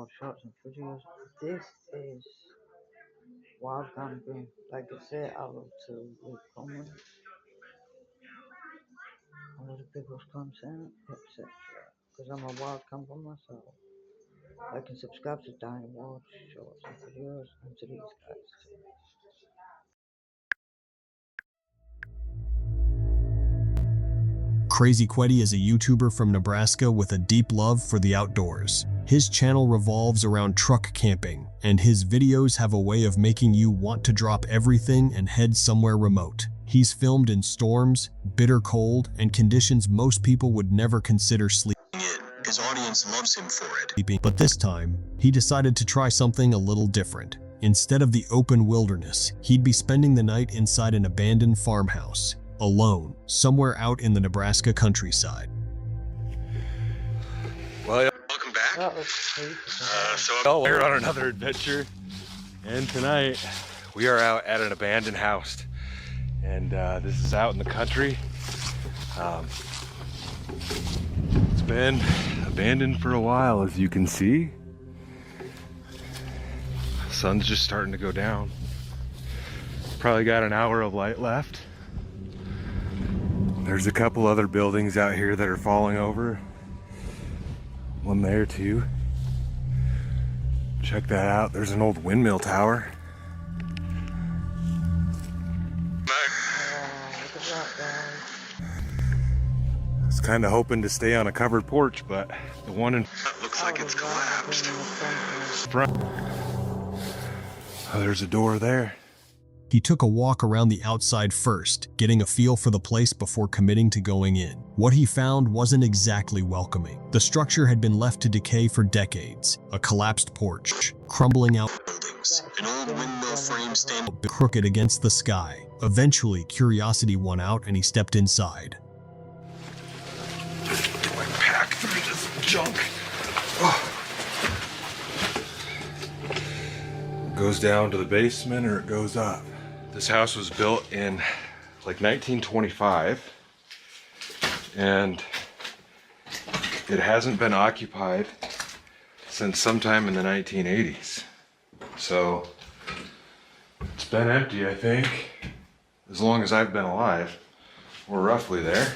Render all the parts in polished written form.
more shots and videos. This is wild camping. Like I said, I love to read comments, other people's content, etc. Because I'm a wild camper myself. Like and subscribe to Danny Watch, shorts and videos, and to these guys too. Crazy Queddy is a YouTuber from Nebraska with a deep love for the outdoors. His channel revolves around truck camping, and his videos have a way of making you want to drop everything and head somewhere remote. He's filmed in storms, bitter cold, and conditions most people would never consider sleeping in. His audience loves him for it. But this time, he decided to try something a little different. Instead of the open wilderness, he'd be spending the night inside an abandoned farmhouse, alone, somewhere out in the Nebraska countryside. Well, welcome back. That was creepy. So we're on another adventure, and tonight we are out at an abandoned house, and this is out in the country. It's been abandoned for a while, as you can see. The sun's just starting to go down. Probably got an hour of light left. There's a couple other buildings out here that are falling over. One there too. Check that out. There's an old windmill tower. Look at that, guys. I was kind of hoping to stay on a covered porch, but the one in front looks like it's collapsed. Front. Oh, there's a door there. He took a walk around the outside first, getting a feel for the place before committing to going in. What he found wasn't exactly welcoming. The structure had been left to decay for decades. A collapsed porch, crumbling out buildings, an old windmill frame standing crooked against the sky. Eventually, curiosity won out and he stepped inside. Do I pack through this junk? Oh. It goes down to the basement or it goes up. This house was built in like 1925, and it hasn't been occupied since sometime in the 1980s. So it's been empty, I think, as long as I've been alive. We're roughly there.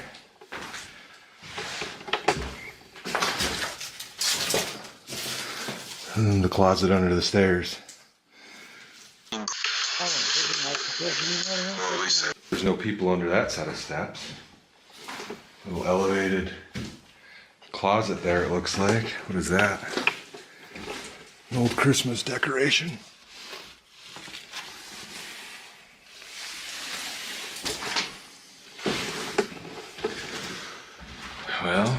And then the closet under the stairs. There's no people under that set of steps. Little elevated closet there, it looks like. What is that? An old Christmas decoration. Well,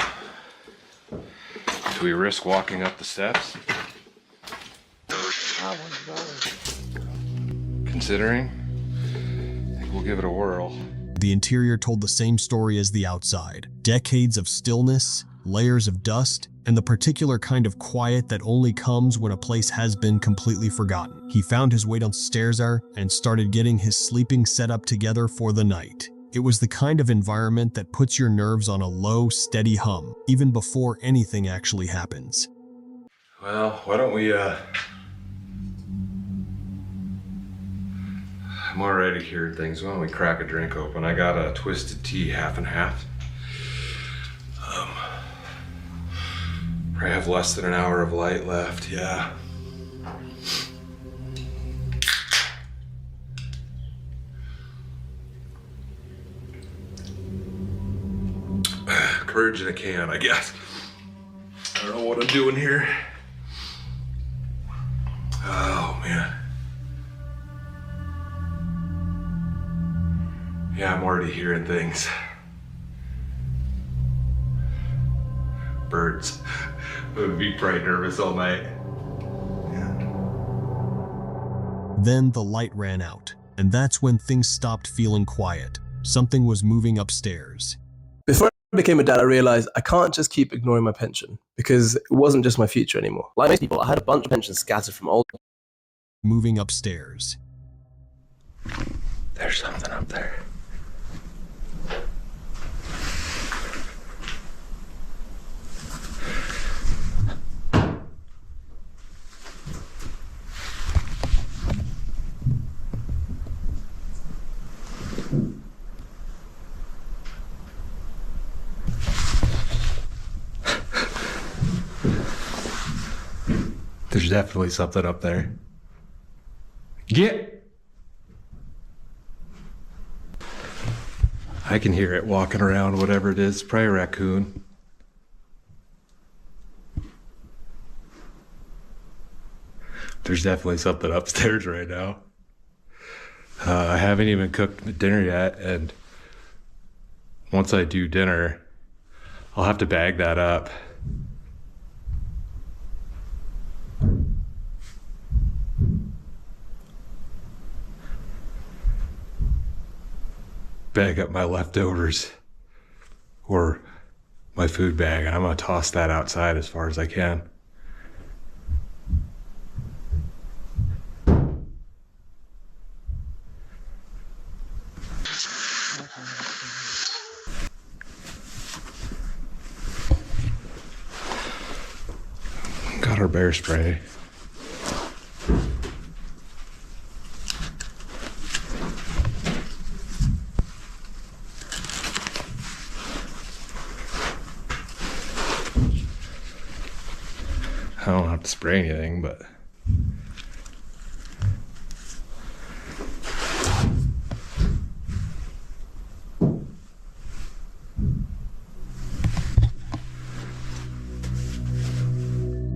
do we risk walking up the steps? Considering, I think we'll give it a whirl. The interior told the same story as the outside. Decades of stillness, layers of dust, and the particular kind of quiet that only comes when a place has been completely forgotten. He found his way downstairs and started getting his sleeping setup together for the night. It was the kind of environment that puts your nerves on a low, steady hum, even before anything actually happens. Well, why don't we, I'm already hearing things. Why don't we crack a drink open? I got a twisted tea, half and half. I have less than an hour of light left, yeah. Courage in a can, I guess. I don't know what I'm doing here. Oh, man. Yeah, I'm already hearing things. Birds. I would be probably nervous all night. Yeah. Then the light ran out, and that's when things stopped feeling quiet. Something was moving upstairs. Before I became a dad, I realized I can't just keep ignoring my pension because it wasn't just my future anymore. Like most people, I had a bunch of pensions scattered from old. Moving upstairs. There's something up there. There's definitely something up there. Get! I can hear it walking around, whatever it is. Probably a raccoon. There's definitely something upstairs right now. I haven't even cooked dinner yet, and once I do dinner, I'll have to bag that up. Bag up my leftovers or my food bag, and I'm gonna toss that outside as far as I can. Got our bear spray. I don't have to spray anything, but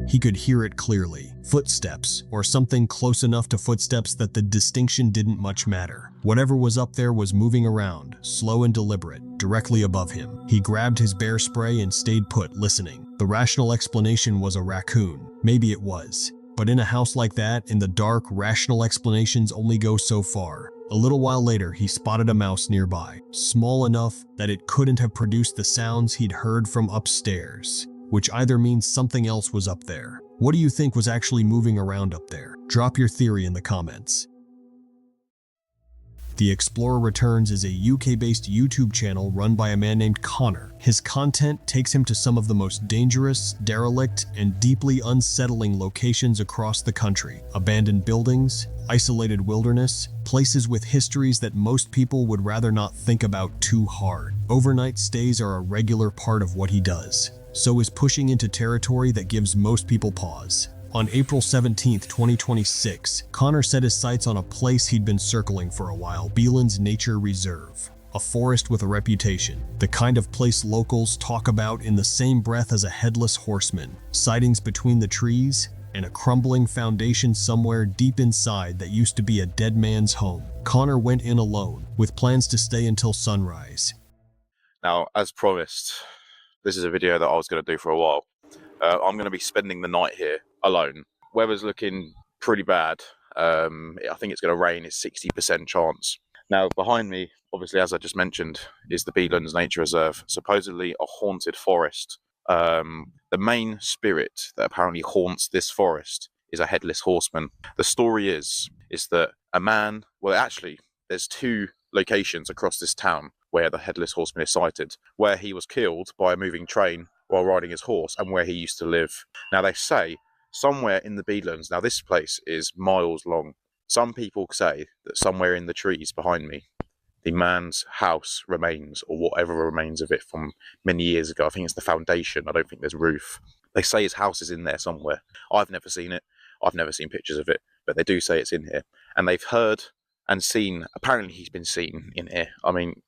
he could hear it clearly. Footsteps, or something close enough to footsteps that the distinction didn't much matter. Whatever was up there was moving around, slow and deliberate, directly above him. He grabbed his bear spray and stayed put, listening. The rational explanation was a raccoon. Maybe it was. But in a house like that, in the dark, rational explanations only go so far. A little while later, he spotted a mouse nearby, small enough that it couldn't have produced the sounds he'd heard from upstairs, which either means something else was up there. What do you think was actually moving around up there? Drop your theory in the comments. The Explorer Returns is a UK-based YouTube channel run by a man named Connor. His content takes him to some of the most dangerous, derelict, and deeply unsettling locations across the country. Abandoned buildings, isolated wilderness, places with histories that most people would rather not think about too hard. Overnight stays are a regular part of what he does. So is pushing into territory that gives most people pause. On April 17, 2026, Connor set his sights on a place he'd been circling for a while, Beelands Nature Reserve. A forest with a reputation, the kind of place locals talk about in the same breath as a headless horseman, sightings between the trees, and a crumbling foundation somewhere deep inside that used to be a dead man's home. Connor went in alone, with plans to stay until sunrise. Now, as promised, this is a video that I was going to do for a while. I'm going to be spending the night here alone. Weather's looking pretty bad. I think it's going to rain. It's 60% chance. Now, behind me, obviously, as I just mentioned, is the Beelands Nature Reserve, supposedly a haunted forest. The main spirit that apparently haunts this forest is a headless horseman. The story is that a man, well, actually, there's two locations across this town where the headless horseman is sighted, where he was killed by a moving train while riding his horse, and where he used to live. Now, they say somewhere in the Beelands, now this place is miles long. Some people say that somewhere in the trees behind me, the man's house remains, or whatever remains of it from many years ago. I think it's the foundation. I don't think there's roof. They say his house is in there somewhere. I've never seen it. I've never seen pictures of it, but they do say it's in here. And they've heard and seen, apparently he's been seen in here. I mean,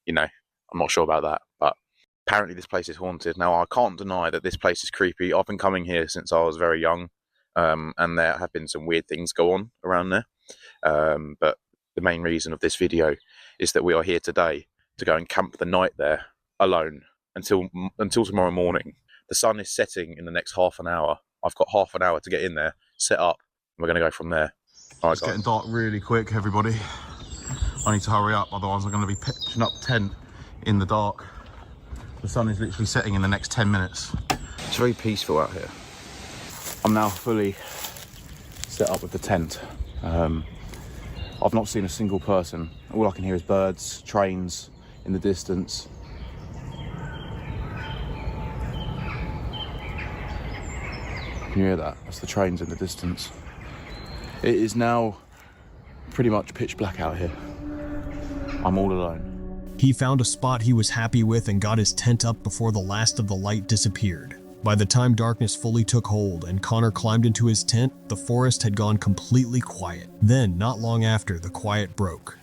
you know, I'm not sure about that, but apparently this place is haunted. Now, I can't deny that this place is creepy. I've been coming here since I was very young, and there have been some weird things go on around there. But the main reason of this video is that we are here today to go and camp the night there alone until tomorrow morning. The sun is setting in the next half an hour. I've got half an hour to get in there, set up, and we're going to go from there. All right, it's getting dark really quick, everybody. I need to hurry up, otherwise I'm going to be pitching up tent in the dark. The sun is literally setting in the next 10 minutes. It's very peaceful out here. I'm now fully set up with the tent. I've not seen a single person. All I can hear is birds, trains in the distance. Can you hear that? That's the trains in the distance. It is now pretty much pitch black out here. I'm all alone. He found a spot he was happy with and got his tent up before the last of the light disappeared. By the time darkness fully took hold and Connor climbed into his tent, the forest had gone completely quiet. Then, not long after, the quiet broke.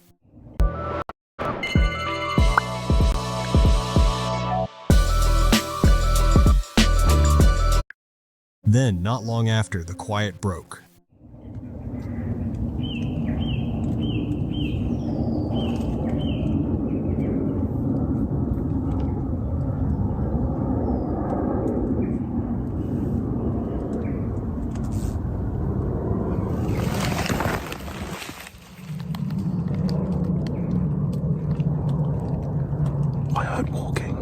Then, not long after, the quiet broke. I heard walking.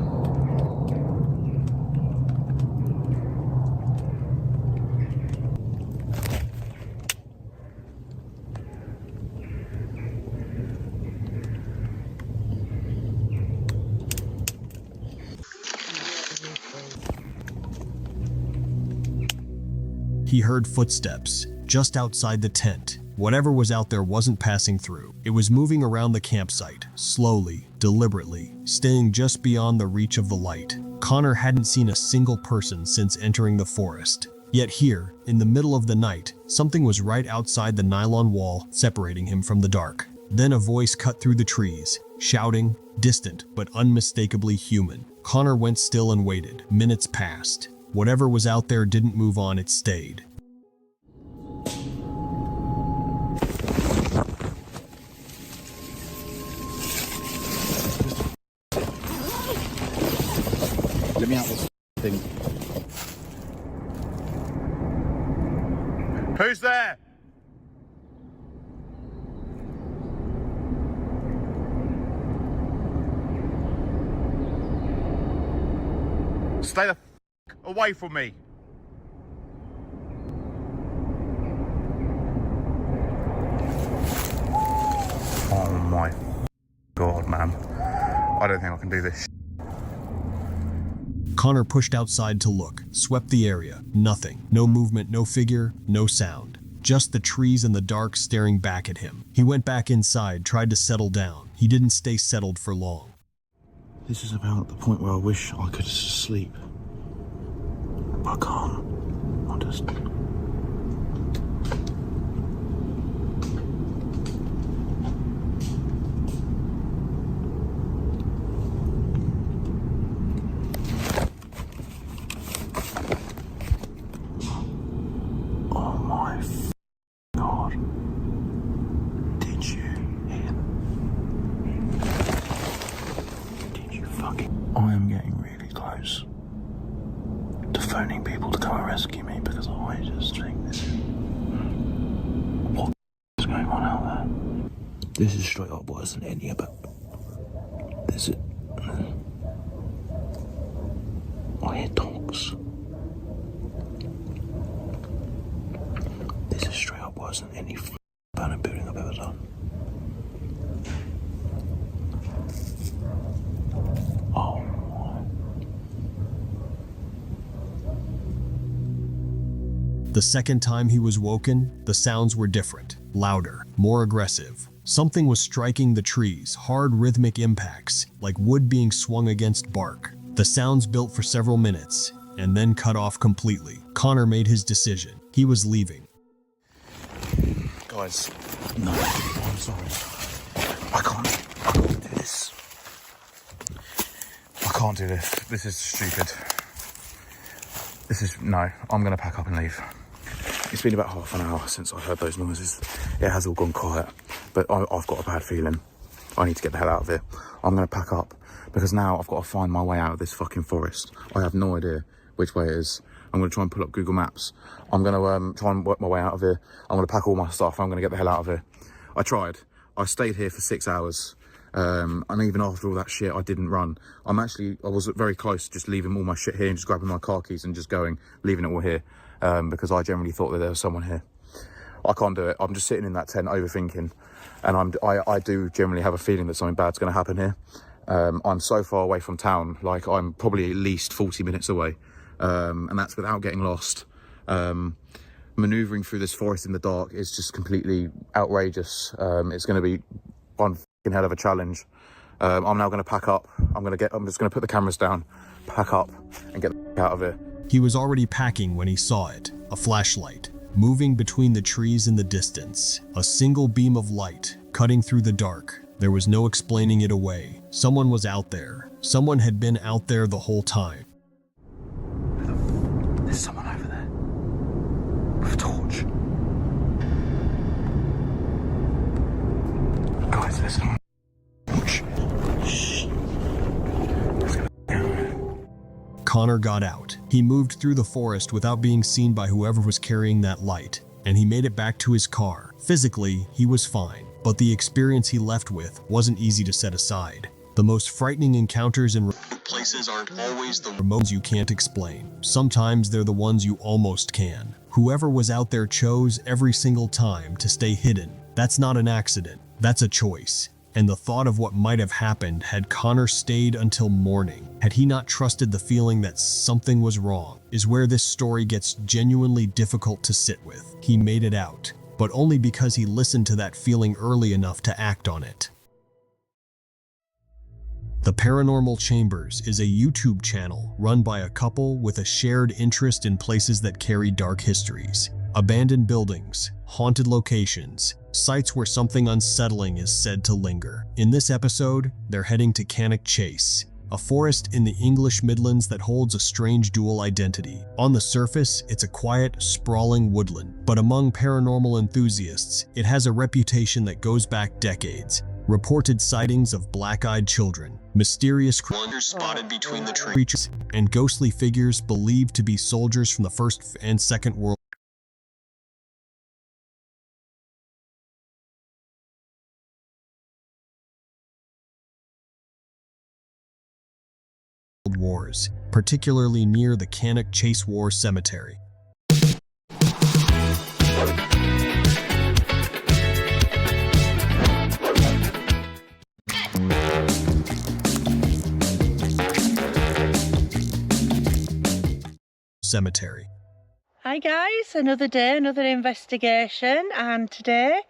He heard footsteps just outside the tent. Whatever was out there wasn't passing through. It was moving around the campsite, slowly, deliberately, staying just beyond the reach of the light. Connor hadn't seen a single person since entering the forest. Yet here, in the middle of the night, something was right outside the nylon wall, separating him from the dark. Then a voice cut through the trees, shouting, distant but unmistakably human. Connor went still and waited. Minutes passed. Whatever was out there didn't move on, it stayed. Let me out this thing. Who's there? Stay the away from me. Oh my God, man. I don't think I can do this. Connor pushed outside to look, swept the area. Nothing. No movement, no figure, no sound. Just the trees and the dark staring back at him. He went back inside, tried to settle down. He didn't stay settled for long. This is about the point where I wish I could sleep. But I can't. I just... Oh my God. Did you hear? Did you fucking... I am getting really close to phoning people to come and rescue me because I just think this is... What is going on out there? This is straight up worse than any about... This is... I hear dogs. This is straight up worse than any abandoned building I've ever done. Oh my. The second time he was woken, the sounds were different, louder, more aggressive. Something was striking the trees, hard rhythmic impacts, like wood being swung against bark. The sounds built for several minutes, and then cut off completely. Connor made his decision. He was leaving. Guys, no, I'm sorry. I can't do this. I can't do this. This is stupid. No, I'm gonna pack up and leave. It's been about half an hour since I heard those noises. It has all gone quiet, but I've got a bad feeling. I need to get the hell out of here. I'm gonna pack up because now I've got to find my way out of this fucking forest. I have no idea which way it is. I'm going to try and pull up Google Maps. I'm going to try and work my way out of here. I'm going to pack all my stuff. I'm going to get the hell out of here. I tried. I stayed here for 6 hours. And even after all that shit, I didn't run. I was very close to just leaving all my shit here and just grabbing my car keys and just going, leaving it all here. Because I generally thought that there was someone here. I can't do it. I'm just sitting in that tent overthinking. And I do generally have a feeling that something bad's going to happen here. I'm so far away from town, like I'm probably at least 40 minutes away. And that's without getting lost. Maneuvering through this forest in the dark is just completely outrageous. It's going to be one fucking hell of a challenge. I'm now going to pack up. I'm just going to put the cameras down, pack up and get the out of here. He was already packing when he saw it, a flashlight, moving between the trees in the distance. A single beam of light, cutting through the dark. There was no explaining it away. Someone was out there. Someone had been out there the whole time. There's someone over there with a torch. Guys, there's someone. Shh. Connor got out. He moved through the forest without being seen by whoever was carrying that light, and he made it back to his car. Physically, he was fine, but the experience he left with wasn't easy to set aside. The most frightening encounters in remote places aren't always the remote you can't explain. Sometimes they're the ones you almost can. Whoever was out there chose every single time to stay hidden. That's not an accident. That's a choice. And the thought of what might have happened had Connor stayed until morning, had he not trusted the feeling that something was wrong, is where this story gets genuinely difficult to sit with. He made it out, but only because he listened to that feeling early enough to act on it. The Paranormal Chambers is a YouTube channel run by a couple with a shared interest in places that carry dark histories. Abandoned buildings, haunted locations, sites where something unsettling is said to linger. In this episode, they're heading to Cannock Chase, a forest in the English Midlands that holds a strange dual identity. On the surface, it's a quiet, sprawling woodland, but among paranormal enthusiasts, it has a reputation that goes back decades. Reported sightings of black-eyed children, mysterious creatures spotted between the trees, and ghostly figures believed to be soldiers from the First and Second World Wars, particularly near the Cannock Chase War Cemetery. Cemetery. Hi guys, another day, another investigation, and today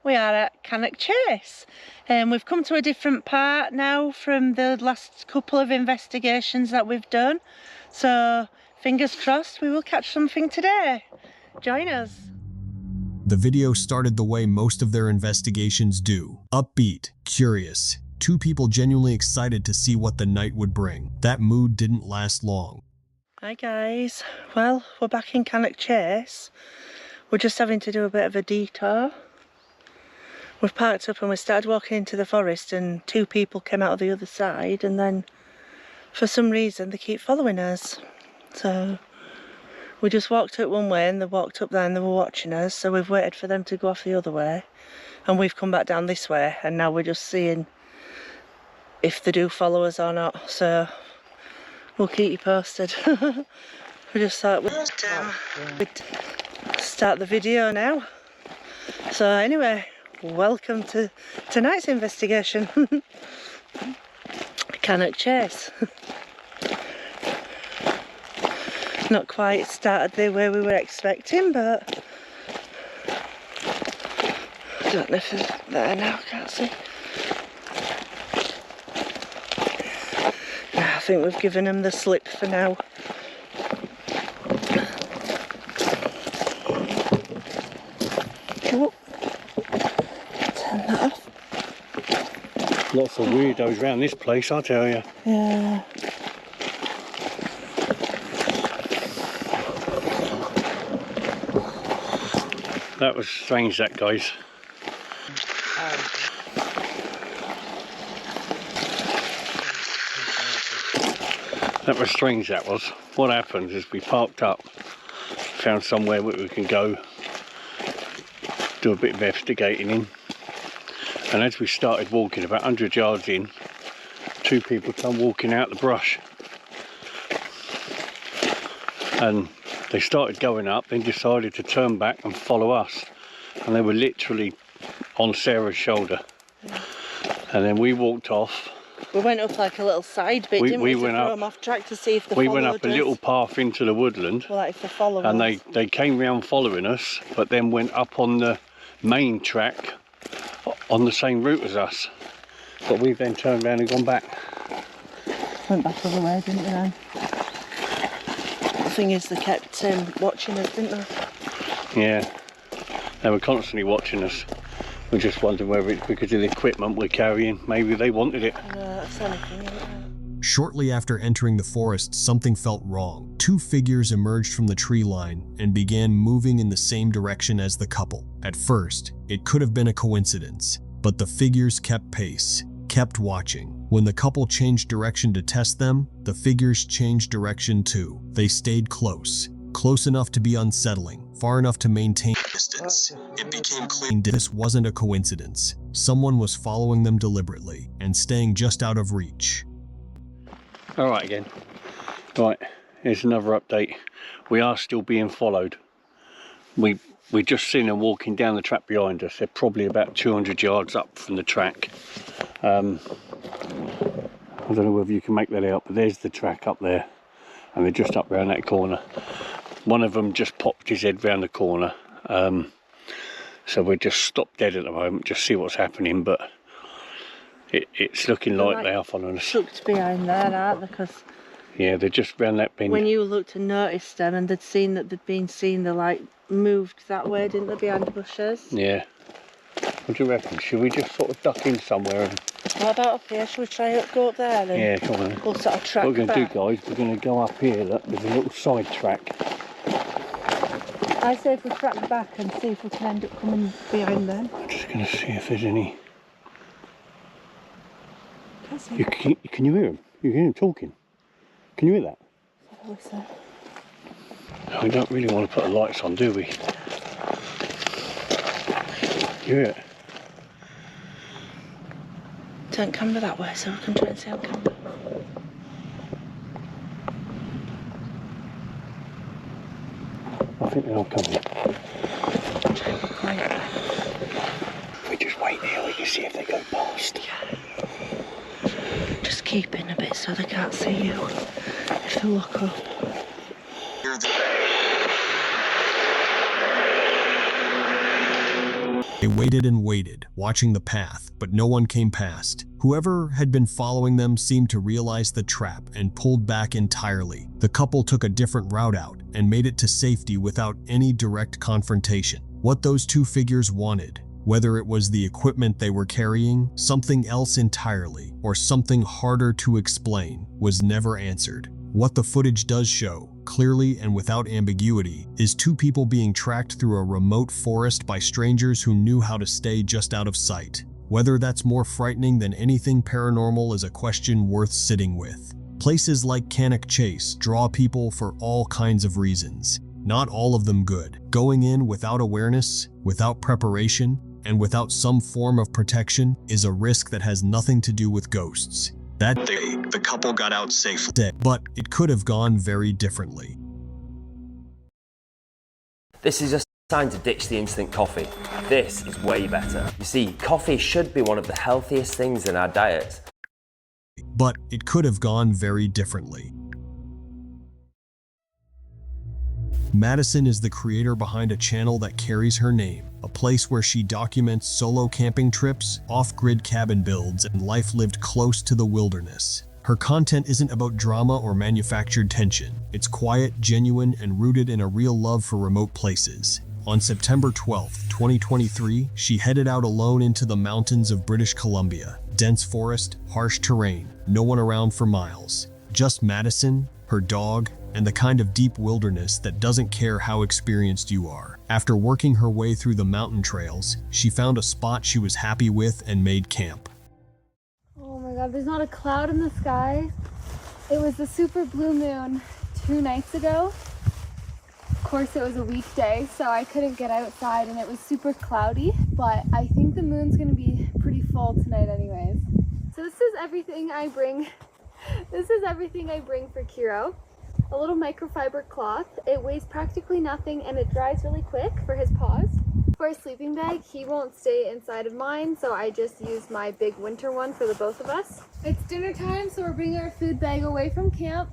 we are at Cannock Chase. We've come to a different part now from the last couple of investigations that we've done, so fingers crossed we will catch something today. Join us. The video started the way most of their investigations do. Upbeat, curious, two people genuinely excited to see what the night would bring. That mood didn't last long. Hi guys, well, we're back in Cannock Chase. We're just having to do a bit of a detour. We've parked up and we started walking into the forest, and two people came out of the other side, and then for some reason they keep following us. So we just walked up one way and they walked up there and they were watching us, so we've waited for them to go off the other way, and we've come back down this way, and now we're just seeing if they do follow us or not. So we'll keep you posted. We just thought we'd start the video now. So anyway, welcome to tonight's investigation. Cannock Chase. Not quite started the way we were expecting, but I don't know if it's there now, I can't see. I think we've given them the slip for now. Oh. Turn that off. Lots of weirdos around this place, I tell you. Yeah. That was strange, that, guys. That was strange, that was. What happened is we parked up, found somewhere where we can go, do a bit of investigating in, and as we started walking about 100 yards in, two people come walking out the brush, and they started going up, then decided to turn back and follow us, and they were literally on Sarah's shoulder. And then we walked off. We went up like a little side bit, didn't we? We went up, throw them off track to see if they followed us. We went up a little path into the woodland. Well, like if they follow us. And they came round following us, but then went up on the main track on the same route as us. But we then turned around and gone back. Went back the other way, didn't we then? thing is, they kept watching us, didn't they? Yeah, they were constantly watching us. We just wondered whether it's because of the equipment we're carrying. Maybe they wanted it. That's anything, isn't it? Shortly after entering the forest, something felt wrong. Two figures emerged from the tree line and began moving in the same direction as the couple. At first, it could have been a coincidence, but the figures kept pace, kept watching. When the couple changed direction to test them, the figures changed direction too. They stayed close enough to be unsettling, far enough to maintain distance. It became clear this wasn't a coincidence. Someone was following them deliberately and staying just out of reach. All right again. Right, here's another update. We are still being followed. We just seen them walking down the track behind us. They're probably about 200 yards up from the track. I don't know whether you can make that out, but there's the track up there, and they're just up around that corner. One of them just popped his head round the corner. So we're just stopped dead at the moment, just see what's happening, but it's looking like they are following us. Looked behind there, aren't they? Because yeah, they're just round that bend. when you looked and noticed them and they'd seen that they'd been seen, they like moved that way, didn't they, behind the bushes? Yeah. What do you reckon? Should we just sort of duck in somewhere? And... What about up here? Should we try to go up there then? Yeah, come on. We'll sort of track what we're going to do, back. guys, we're going to go up here. Look, there's a little side track. I say if we track back and see if we can end up coming behind them. I'm just going to see if there's any... Can't see Can you hear him? You hear him talking? Can you hear that? whistle. No, we don't really want to put the lights on, do we? You hear it? Turn camera that way so we can try and see on camera. I think they're all coming. Try and be quiet. If we just wait here, we can see if they go past. Yeah. Just keep in a bit so they can't see you if they look up. They waited and waited, watching the path, but no one came past. Whoever had been following them seemed to realize the trap and pulled back entirely. The couple took a different route out and made it to safety without any direct confrontation. What those two figures wanted, whether it was the equipment they were carrying, something else entirely, or something harder to explain, was never answered. What the footage does show, clearly and without ambiguity, is two people being tracked through a remote forest by strangers who knew how to stay just out of sight. Whether that's more frightening than anything paranormal is a question worth sitting with. Places like Cannock Chase draw people for all kinds of reasons, not all of them good. Going in without awareness, without preparation, and without some form of protection is a risk that has nothing to do with ghosts. That day, the couple got out safely, but it could have gone very differently. This is just a sign to ditch the instant coffee. This is way better. You see, coffee should be one of the healthiest things in our diet. But it could have gone very differently. Madison is the creator behind a channel that carries her name, a place where she documents solo camping trips, off-grid cabin builds, and life lived close to the wilderness. Her content isn't about drama or manufactured tension. It's quiet, genuine, and rooted in a real love for remote places. On September 12, 2023, she headed out alone into the mountains of British Columbia. Dense forest, harsh terrain, no one around for miles. Just Madison, her dog, and the kind of deep wilderness that doesn't care how experienced you are. After working her way through the mountain trails, she found a spot she was happy with and made camp. Oh my god, there's not a cloud in the sky. It was the super blue moon 2 nights ago. Of course, it was a weekday, so I couldn't get outside and it was super cloudy, but I think the moon's gonna be pretty full tonight anyways. So this is everything I bring. This is everything I bring for Kiro. A little microfiber cloth. It weighs practically nothing and it dries really quick for his paws. For a sleeping bag, he won't stay inside of mine, so I just use my big winter one for the both of us. It's dinner time, so we're bringing our food bag away from camp.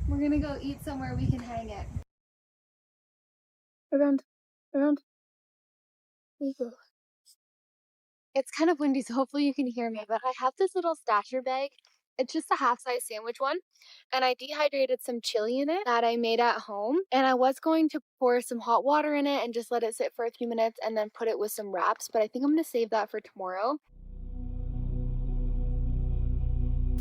We're gonna go eat somewhere we can hang it. Around. There you go. It's kind of windy, so hopefully you can hear me, but I have this little stasher bag It's just a half-size sandwich one. And I dehydrated some chili in it that I made at home. And I was going to pour some hot water in it and just let it sit for a few minutes and then put it with some wraps. But I think I'm going to save that for tomorrow.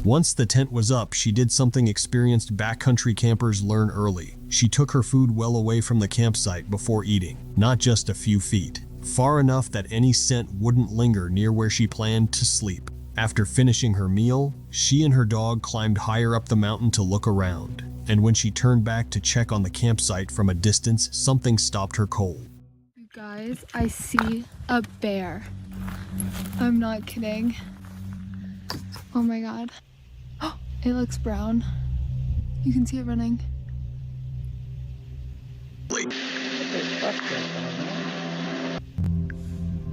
Once the tent was up, she did something experienced backcountry campers learn early. She took her food well away from the campsite before eating, not just a few feet, far enough that any scent wouldn't linger near where she planned to sleep. After finishing her meal, she and her dog climbed higher up the mountain to look around. And when she turned back to check on the campsite from a distance, something stopped her cold. You guys, I see a bear. I'm not kidding. Oh my god. It looks brown. You can see it running.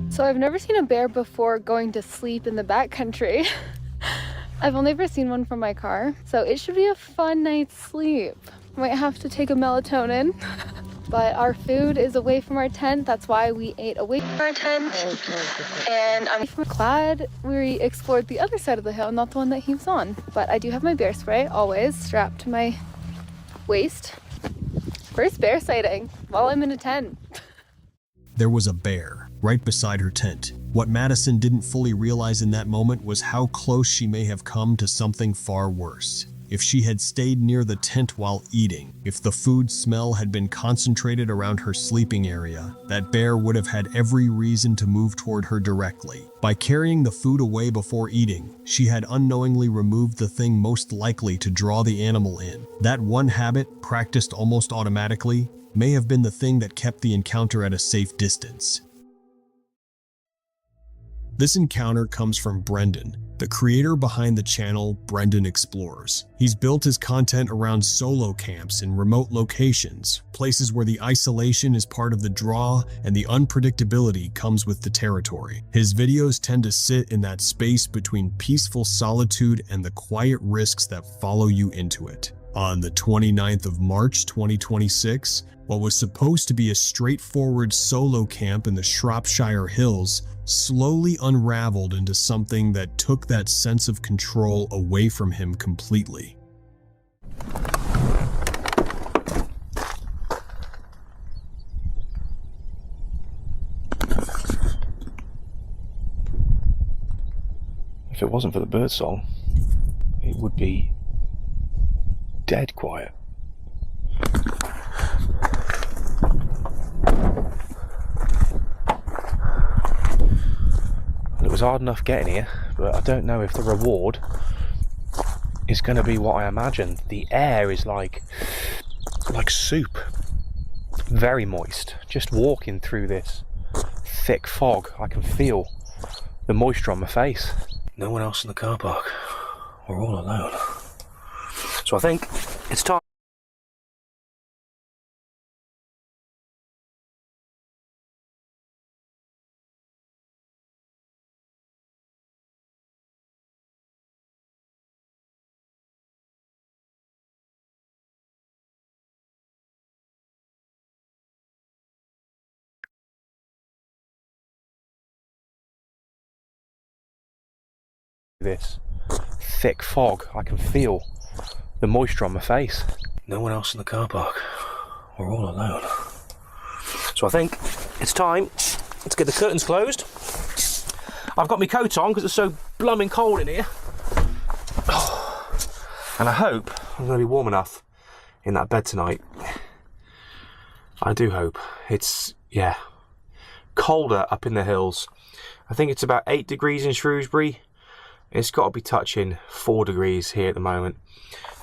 So I've never seen a bear before going to sleep in the backcountry. I've only ever seen one from my car. So it should be a fun night's sleep. Might have to take a melatonin. But our food is away from our tent. That's why we ate away from our tent. And I'm glad we explored the other side of the hill, not the one that he was on. But I do have my bear spray always strapped to my waist. First bear sighting while I'm in a tent. There was a bear right beside her tent. What Madison didn't fully realize in that moment was how close she may have come to something far worse. If she had stayed near the tent while eating, if the food smell had been concentrated around her sleeping area, that bear would have had every reason to move toward her directly. By carrying the food away before eating, she had unknowingly removed the thing most likely to draw the animal in. That one habit, practiced almost automatically, may have been the thing that kept the encounter at a safe distance. This encounter comes from Brendan, the creator behind the channel Brendan Explores. He's built his content around solo camps in remote locations, places where the isolation is part of the draw and the unpredictability comes with the territory. His videos tend to sit in that space between peaceful solitude and the quiet risks that follow you into it. On the 29th of March 2026, what was supposed to be a straightforward solo camp in the Shropshire Hills slowly unraveled into something that took that sense of control away from him completely. If it wasn't for the birdsong, it would be dead quiet. It was hard enough getting here, but I don't know if the reward is going to be what I imagined. The air is like soup, very moist. Just walking through this thick fog, I can feel the moisture on my face. No one else in the car park. We're all alone. So I think it's time. This thick fog, I can feel the moisture on my face. No one else in the car park. We're all alone. So I think it's time. Let's get the curtains closed. I've got my coat on because it's so blooming cold in here. And I hope I'm going to be warm enough in that bed tonight. I do hope. It's, yeah, colder up in the hills. I think it's about 8 degrees in Shrewsbury. It's got to be touching 4 degrees here at the moment.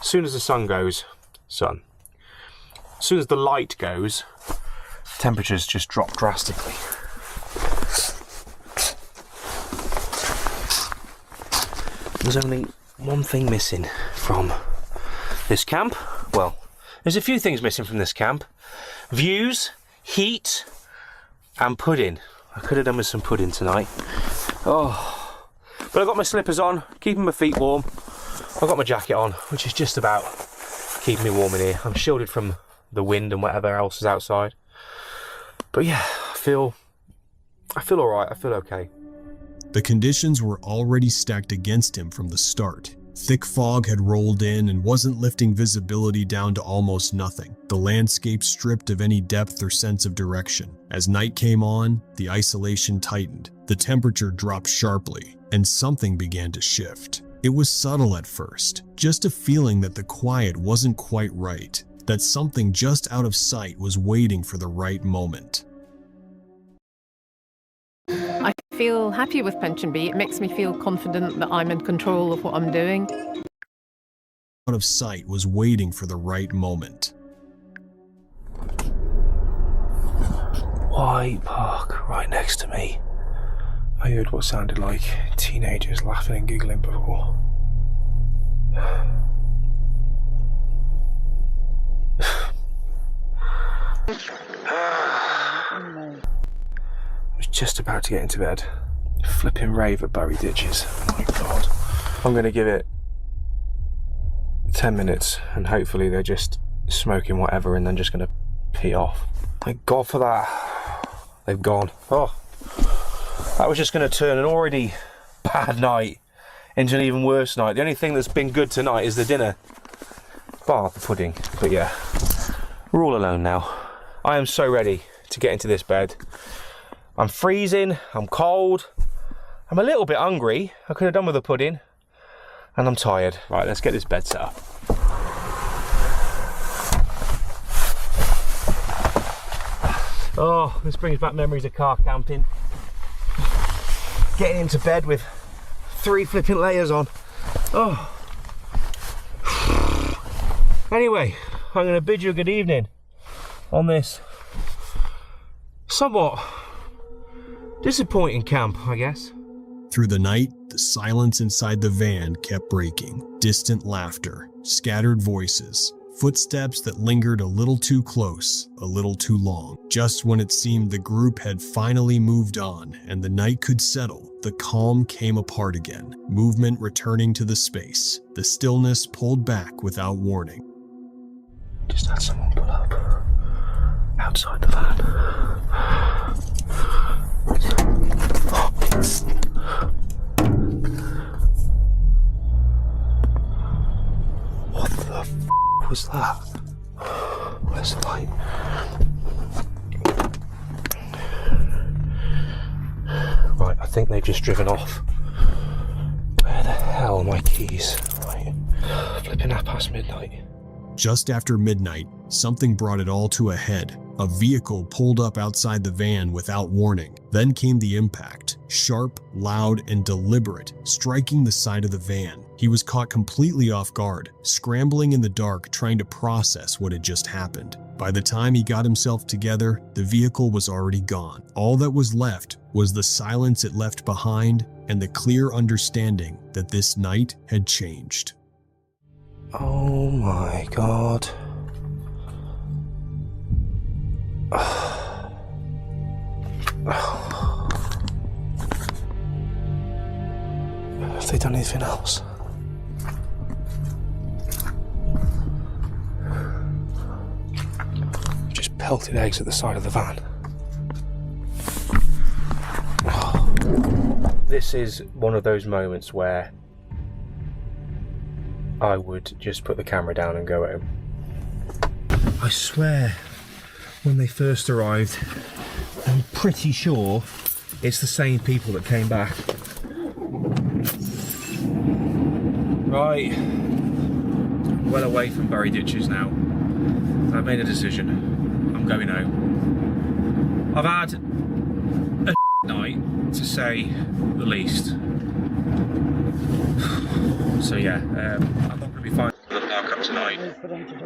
As soon as the sun goes, as soon as the light goes, temperatures just drop drastically. There's only one thing missing from this camp. Well, there's a few things missing from this camp. Views, heat, and pudding. I could have done with some pudding tonight. Oh. But I've got my slippers on, keeping my feet warm. I've got my jacket on, which is just about keeping me warm in here. I'm shielded from the wind and whatever else is outside. But yeah, I feel all right. I feel okay. The conditions were already stacked against him from the start. Thick fog had rolled in and wasn't lifting visibility down to almost nothing, the landscape stripped of any depth or sense of direction. As night came on, the isolation tightened, the temperature dropped sharply, and something began to shift. It was subtle at first, just a feeling that the quiet wasn't quite right, that something just out of sight was waiting for the right moment. I feel happy with Pension B. It makes me feel confident that I'm in control of what I'm doing. Out of sight was waiting for the right moment. White Park, right next to me. I heard what sounded like teenagers laughing and giggling before. I was just about to get into bed. Flipping rave at Barry Ditches. Oh my god. I'm going to give it 10 minutes and hopefully they're just smoking whatever and then just going to pee off. Thank God for that. They've gone. Oh, that was just going to turn an already bad night into an even worse night. The only thing that's been good tonight is the dinner. Bar the pudding. But yeah, we're all alone now. I am so ready to get into this bed. I'm freezing, I'm cold, I'm a little bit hungry. I could have done with a pudding. And I'm tired. Right, let's get this bed set up. Oh, this brings back memories of car camping. Getting into bed with 3 flipping layers on. Oh. Anyway, I'm going to bid you a good evening on this somewhat disappointing camp, I guess. Through the night, the silence inside the van kept breaking. Distant laughter, scattered voices, footsteps that lingered a little too close, a little too long. Just when it seemed the group had finally moved on and the night could settle, the calm came apart again, movement returning to the space, the stillness pulled back without warning. Just had someone pull up outside the van. What the f was that? Where's the light? Right, I think they've just driven off. Where the hell are my keys? Right, flipping midnight. Just after midnight, something brought it all to a head. A vehicle pulled up outside the van without warning. Then came the impact, sharp, loud, and deliberate, striking the side of the van. He was caught completely off guard, scrambling in the dark, trying to process what had just happened. By the time he got himself together, the vehicle was already gone. All that was left was the silence it left behind and the clear understanding that this night had changed. Oh my god. Have they done anything else? Just pelted eggs at the side of the van. This is one of those moments where I would just put the camera down and go home. I swear, when they first arrived, I'm pretty sure it's the same people that came back. Right, well away from Barry Ditches now. I've made a decision. I'm going home. I've had a night, to say the least. So yeah, I'm not going to be fine with the markup tonight.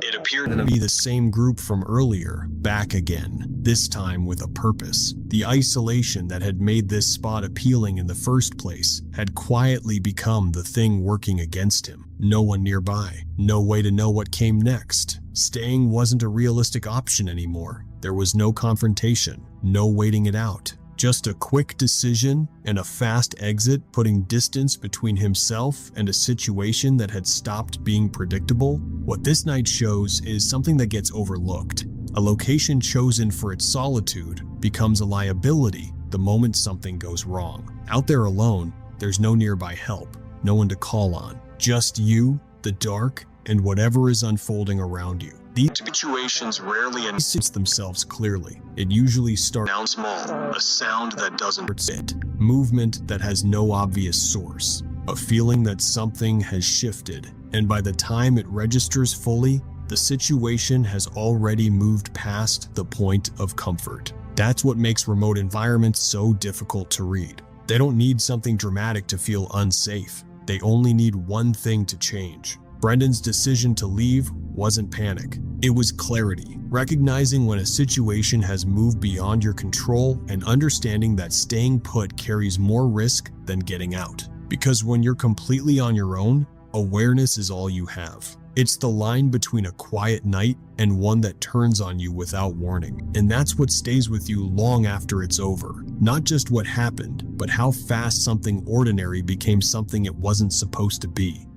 It appeared to be the same group from earlier, back again, this time with a purpose. The isolation that had made this spot appealing in the first place had quietly become the thing working against him. No one nearby, no way to know what came next. Staying wasn't a realistic option anymore. There was no confrontation, no waiting it out. Just a quick decision and a fast exit, putting distance between himself and a situation that had stopped being predictable. What this night shows is something that gets overlooked. A location chosen for its solitude becomes a liability the moment something goes wrong. Out there alone, there's no nearby help, no one to call on, Just you, the dark, and whatever is unfolding around you. These situations rarely announce themselves clearly. It usually starts sound small, a sound that doesn't it, movement that has no obvious source, a feeling that something has shifted, and by the time it registers fully, the situation has already moved past the point of comfort. That's what makes remote environments so difficult to read. They don't need something dramatic to feel unsafe. They only need one thing to change. Brendan's decision to leave wasn't panic. It was clarity, recognizing when a situation has moved beyond your control and understanding that staying put carries more risk than getting out. Because when you're completely on your own, awareness is all you have. It's the line between a quiet night and one that turns on you without warning. And that's what stays with you long after it's over. Not just what happened, but how fast something ordinary became something it wasn't supposed to be.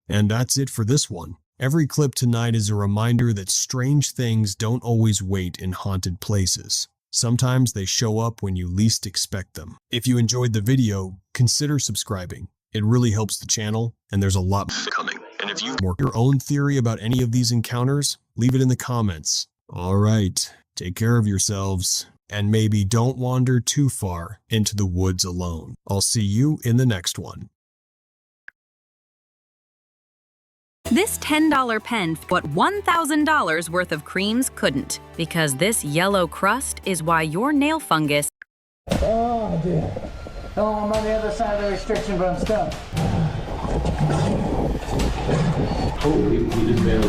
And that's it for this one. Every clip tonight is a reminder that strange things don't always wait in haunted places. Sometimes they show up when you least expect them. If you enjoyed the video, consider subscribing. It really helps the channel, and there's a lot coming. And if you more your own theory about any of these encounters, leave it in the comments. All right, take care of yourselves, and maybe don't wander too far into the woods alone. I'll see you in the next one. This $10 pen what $1,000 worth of creams couldn't, because this yellow crust is why your nail fungus. Oh, dude. Oh, I'm on the other side of the restriction, but I'm stuck. Holy, we just barely.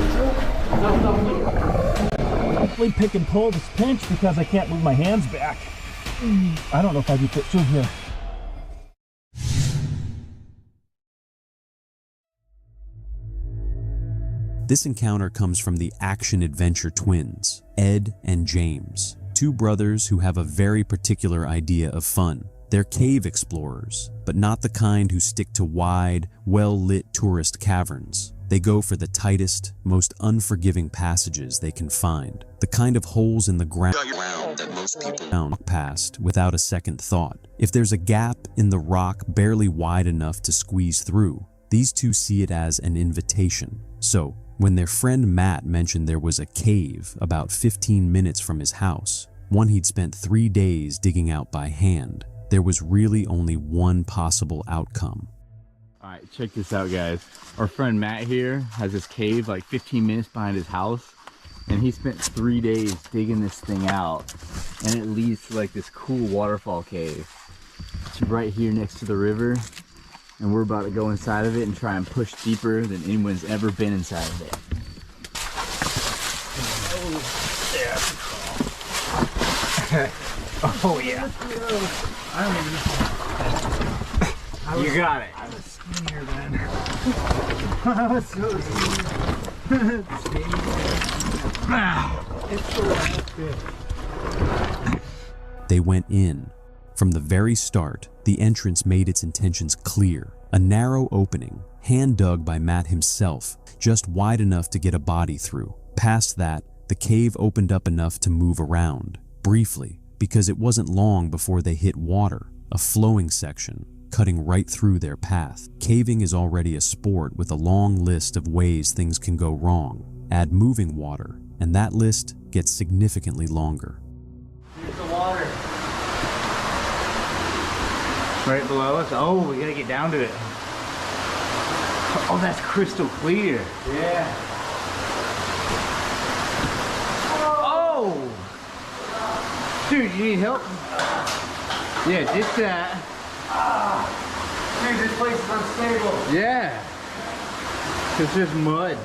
I pick and pull this pinch because I can't move my hands back. I don't know if I can fit through here. This encounter comes from the action-adventure twins, Ed and James, two brothers who have a very particular idea of fun. They're cave explorers, but not the kind who stick to wide, well-lit tourist caverns. They go for the tightest, most unforgiving passages they can find, the kind of holes in the ground that most people walk past without a second thought. If there's a gap in the rock barely wide enough to squeeze through, these two see it as an invitation. So, when their friend Matt mentioned there was a cave about 15 minutes from his house, one he'd spent 3 days digging out by hand, there was really only one possible outcome. All right, check this out, guys. Our friend Matt here has this cave like 15 minutes behind his house, and he spent 3 days digging this thing out, and it leads to like this cool waterfall cave. It's right here next to the river, and we're about to go inside of it and try and push deeper than anyone's ever been inside of it. Oh, yeah. I don't even know. You got it. I was skinnier then. I was so skinny. It's so good. They went in. From the very start, the entrance made its intentions clear. A narrow opening, hand dug by Matt himself, just wide enough to get a body through. Past that, the cave opened up enough to move around, briefly, because it wasn't long before they hit water, a flowing section, cutting right through their path. Caving is already a sport with a long list of ways things can go wrong. Add moving water, and that list gets significantly longer. Here's the water. Right below us. Oh, we gotta get down to it. Oh, that's crystal clear. Yeah. Oh! Dude, you need help? Yeah, just that. Dude, this place is unstable. Yeah. It's just mud.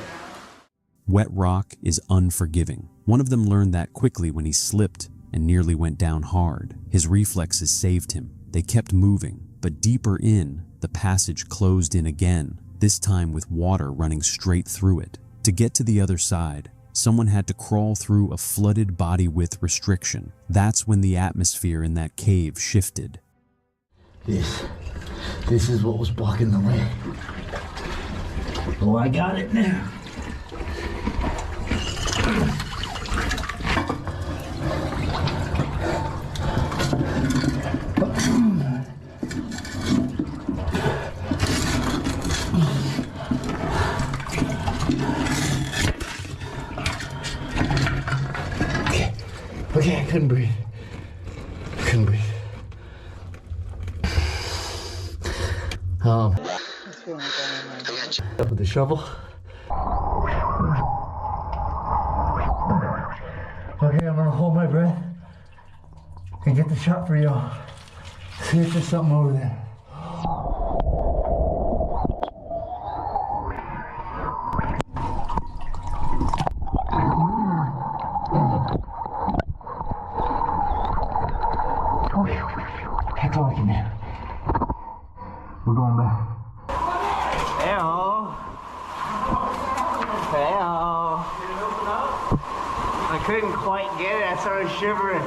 Wet rock is unforgiving. One of them learned that quickly when he slipped and nearly went down hard. His reflexes saved him. They kept moving, but deeper in, the passage closed in again, this time with water running straight through it. To get to the other side, someone had to crawl through a flooded body width restriction. That's when the atmosphere in that cave shifted. This is what was blocking the way. Oh, I got it now. Okay, I couldn't breathe. Couldn't breathe. Up with the shovel. Okay, I'm gonna hold my breath and get the shot for y'all. See if there's something over there. That's all I can do. We're going back. Hey-oh. Hey-oh. I couldn't quite get it. I started shivering.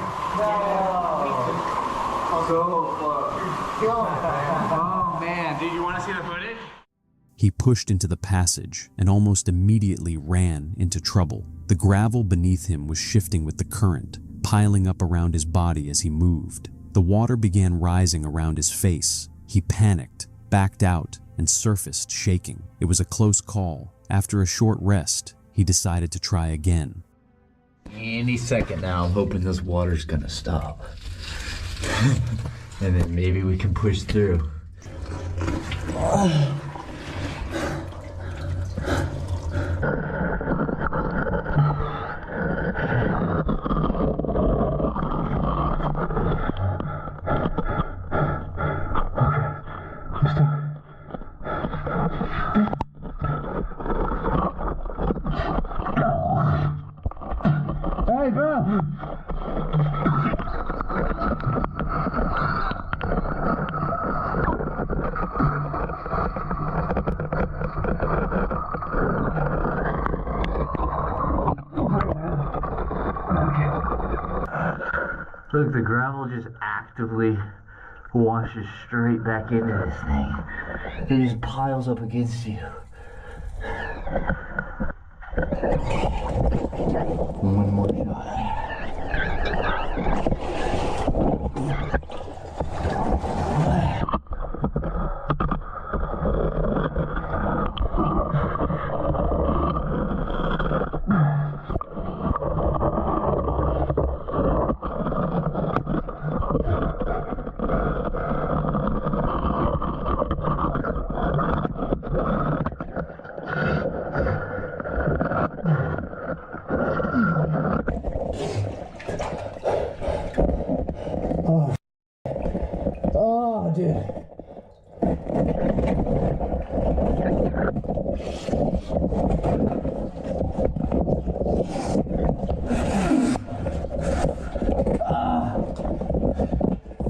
Oh man, did you want to see the footage? He pushed into the passage and almost immediately ran into trouble. The gravel beneath him was shifting with the current, piling up around his body as he moved. The water began rising around his face. He panicked, backed out, and surfaced shaking. It was a close call. After a short rest, he decided to try again. Any second now, I'm hoping this water's gonna stop. And then maybe we can push through. Hey, bro! Look, the gravel just actively washes straight back into this thing. It just piles up against you. One more shot. Oh, dude.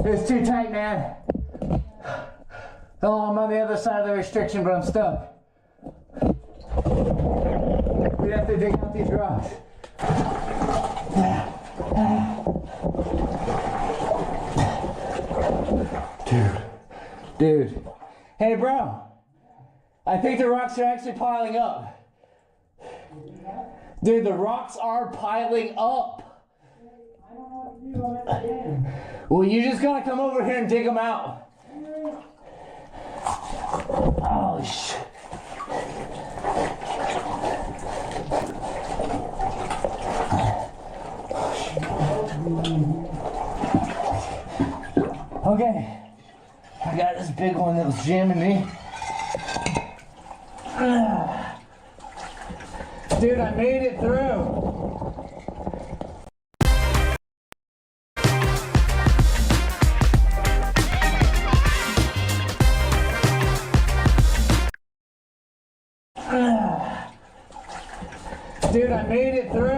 It's too tight, man. Oh, I'm on the other side of the restriction, but I'm stuck. We have to dig out these rocks. Dude. Hey, bro. I think the rocks are actually piling up. Dude, the rocks are piling up. Well, you just gotta come over here and dig them out. Oh, shit. Okay. I got this big one that was jamming me. Dude, I made it through. Dude, I made it through.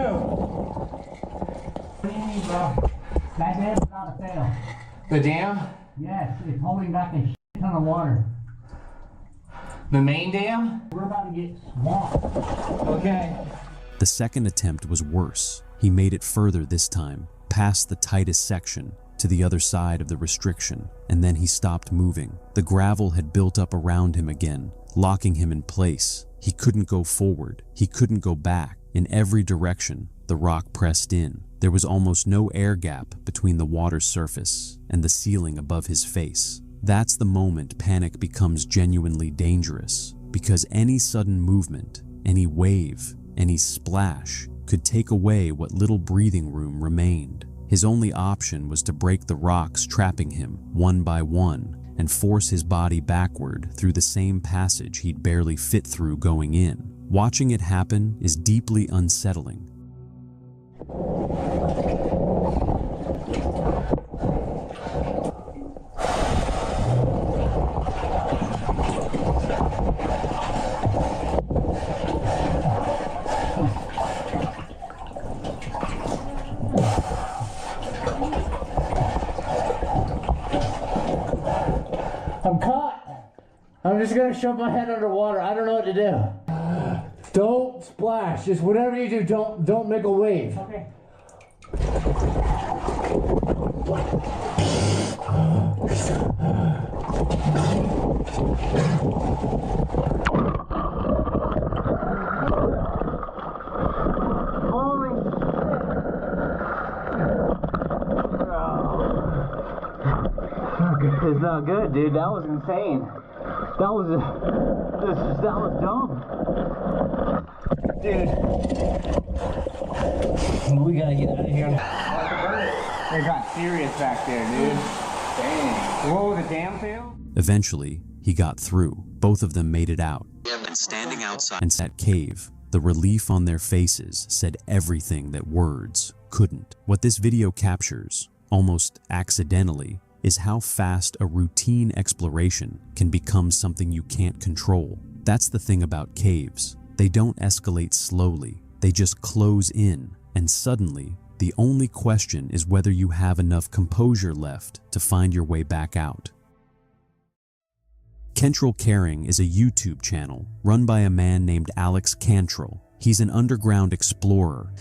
What do you mean, bro? That dam's not a fail. The dam? Yes, it's holding back a shit ton of water. The main dam? We're about to get swamped. Okay. The second attempt was worse. He made it further this time, past the tightest section, to the other side of the restriction, and then he stopped moving. The gravel had built up around him again, locking him in place. He couldn't go forward. He couldn't go back. In every direction, the rock pressed in. There was almost no air gap between the water's surface and the ceiling above his face. That's the moment panic becomes genuinely dangerous, because any sudden movement, any wave, any splash could take away what little breathing room remained. His only option was to break the rocks trapping him one by one and force his body backward through the same passage he'd barely fit through going in. Watching it happen is deeply unsettling. I'm caught. I'm just gonna shove my head underwater. I don't know what to do. Don't splash. Just whatever you do, don't make a wave. Okay. It's not good, dude. That was insane. That was dumb. Dude. We gotta get out of here. It got serious back there, dude. Dang. Whoa, the dam failed? Eventually, he got through. Both of them made it out. And standing outside. And that cave, the relief on their faces said everything that words couldn't. What this video captures, almost accidentally, is how fast a routine exploration can become something you can't control. That's the thing about caves. They don't escalate slowly, they just close in, and suddenly, the only question is whether you have enough composure left to find your way back out. Kentrell Caring is a YouTube channel run by a man named Alex Cantrell. He's an underground explorer,